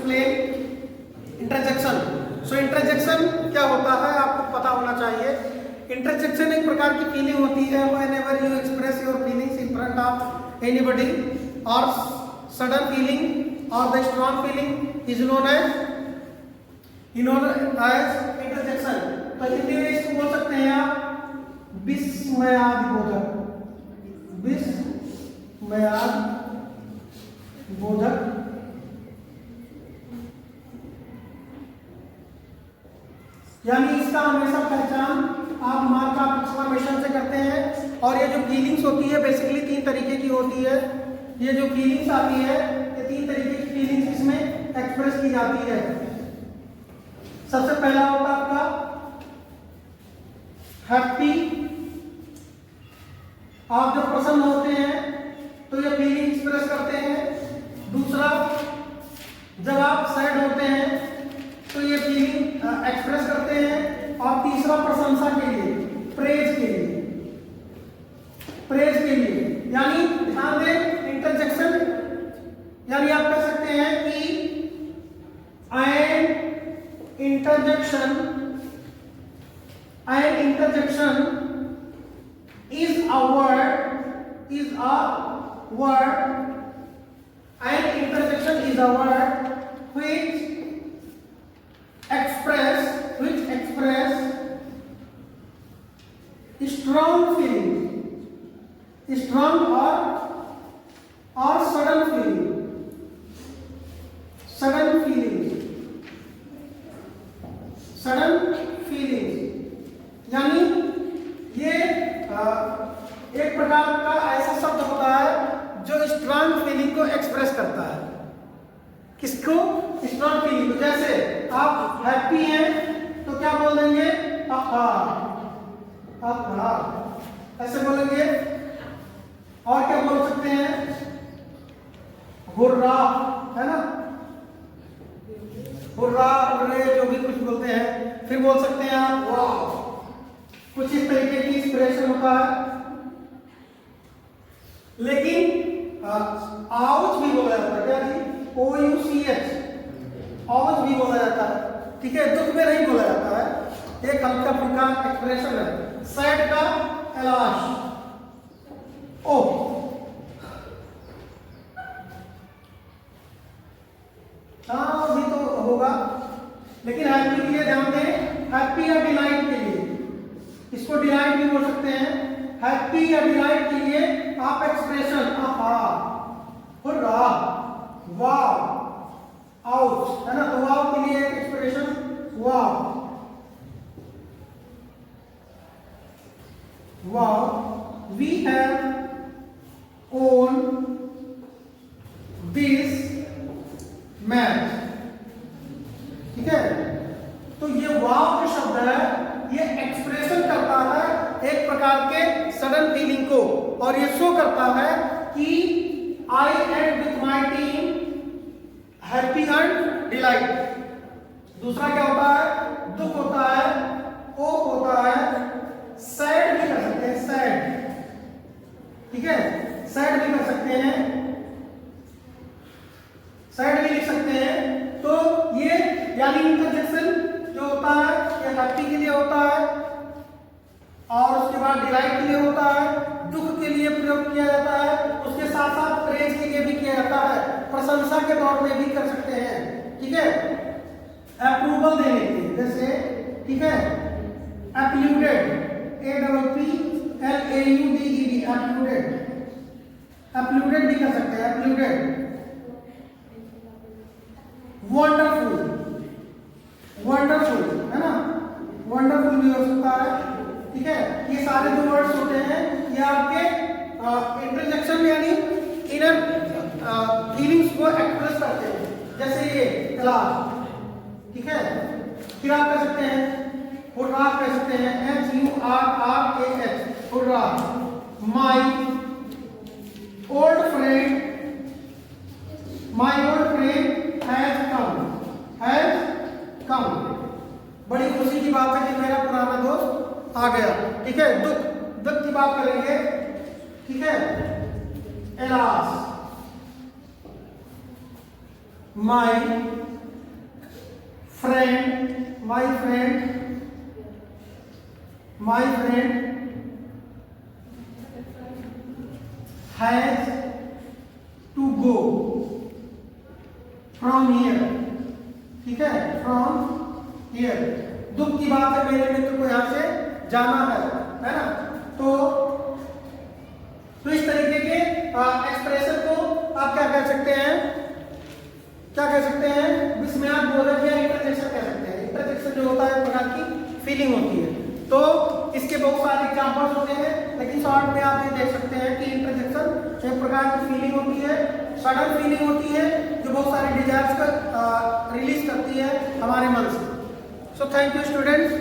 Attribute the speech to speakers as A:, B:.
A: Explain interjection. सो interjection क्या होता है आपको पता होना चाहिए। इंटरजेक्शन एक प्रकार की फीलिंग होती है whenever you express your feelings in front of anybody और सडन फीलिंग और the strong feeling is known as interjection. तो हिंदी में इसको बोल सकते हैं आप विस्मयादिबोधक, विस्मयादिबोधक। यानी इसका हमेशा पहचान आप मार्क ऑफ एक्सक्लेमेशन से करते हैं। और ये जो फीलिंग्स होती है बेसिकली 3 तरीके की होती है। ये जो फीलिंग्स आती है ये 3 तरीके की फीलिंग्स इसमें एक्सप्रेस की जाती है। सबसे पहला होता है आपका हैप्पी। आप जब प्रसन्न होते हैं तो ये फीलिंग एक्सप्रेस करते हैं। दूसरा, जब आप सैड होते हैं तो ये फीलिंग एक्सप्रेस करते हैं। और तीसरा, प्रशंसा के लिए, प्रेज के लिए, यानी ध्यान दें इंटरजेक्शन यानी आप कह सकते हैं कि interjection is a word which express strong feeling, strong or sudden feeling, यानी ये एक प्रकार का ऐसा शब्द होता है जो स्ट्रॉन्ग फीलिंग को एक्सप्रेस करता है। किसको? Strong feeling. जैसे आप हैप्पी हैं तो क्या बोल देंगे? ऐसे बोलेंगे। और क्या बोल सकते हैं? हुर्रा, है ना? हुर्रा, हुर्रे, जो भी कुछ बोलते हैं। फिर बोल सकते हैं आप वाह। कुछ इस तरीके की इंस्पिरेशन होता है। लेकिन आउच भी बोला जाता है। क्या जी? OUCH, आउच भी बोला जाता है। ठीक है, दुख में नहीं बोला जाता है। एक हल्का फुल्का एक्सप्रेशन है। सैड का एलाश, ओ। हाँ, भी तो होगा। लेकिन हैप्पी के लिए ध्यान दें, हैप्पी या डिलाइट के लिए, इसको डिलाइट भी बोल सकते हैं। हैप्पी या डिलाइट के लिए आप एक्सप्रेशन हुर्रा, वाव, आउच, है ना? तो वाव के लिए एक expression wow, we have won this match. ठीक है, तो ये वाव जो शब्द है ये एक्सप्रेशन करता है एक प्रकार के सडन फीलिंग को, और ये शो करता है कि I and with my team happy and delight. दूसरा क्या होता है? दुख होता है, ओ होता है। सैड भी कर सकते हैं, सैड। ठीक है, सैड भी कर सकते हैं, सैड भी लिख सकते हैं। तो ये यानी इंटरजेक्शन जो होता है ये हैप्पी के लिए होता है, और उसके बाद डिलाइट के लिए होता है, दुख के लिए प्रयोग किया जाता है, उसके साथ साथ प्रेज के लिए भी किया जाता है, प्रशंसा के तौर पे भी कर सकते हैं। ठीक है, अप्रूवल देने के लिए, जैसे ठीक है अपलूडेड, APPLAUDED, अपलूडेड भी कर सकते हैं, अपलूडेड। वंडरफुल, है ना? वंडरफुल भी हो सकता है। ठीक है, ये सारे जो वर्ड्स होते हैं ये आपके इंटरजेक्शन यानी इनर फीलिंग्स को एक्सप्रेस करते हैं। जैसे ये क्लास, ठीक है। फिर आप कह सकते हैं हुर्रा, कह सकते हैं HURRAH, hurrah. My old friend has come. बड़ी खुशी की बात है कि मेरा पुराना दोस्त आ गया। ठीक है, दुख की बात करेंगे। ठीक है, alas, my friend, my friend has to go from here, ठीक है, from here। दुख की बात है, मेरे मित्र को यहां से जाना है ना। तो इस तरीके के एक्सप्रेशन को आप क्या कह सकते हैं, विस्मयादिबोधक या इंटरजेक्शन कह सकते हैं। इंटरजेक्शन जो होता है एक प्रकार की फीलिंग होती है। तो इसके बहुत सारे एग्जांपल्स होते हैं, लेकिन शॉर्ट में आप ये देख सकते हैं कि इंटरजेक्शन एक प्रकार की फीलिंग होती है, सडन फीलिंग होती है, जो बहुत सारे डिजायर्स का रिलीज करती है हमारे मन से। So thank you students.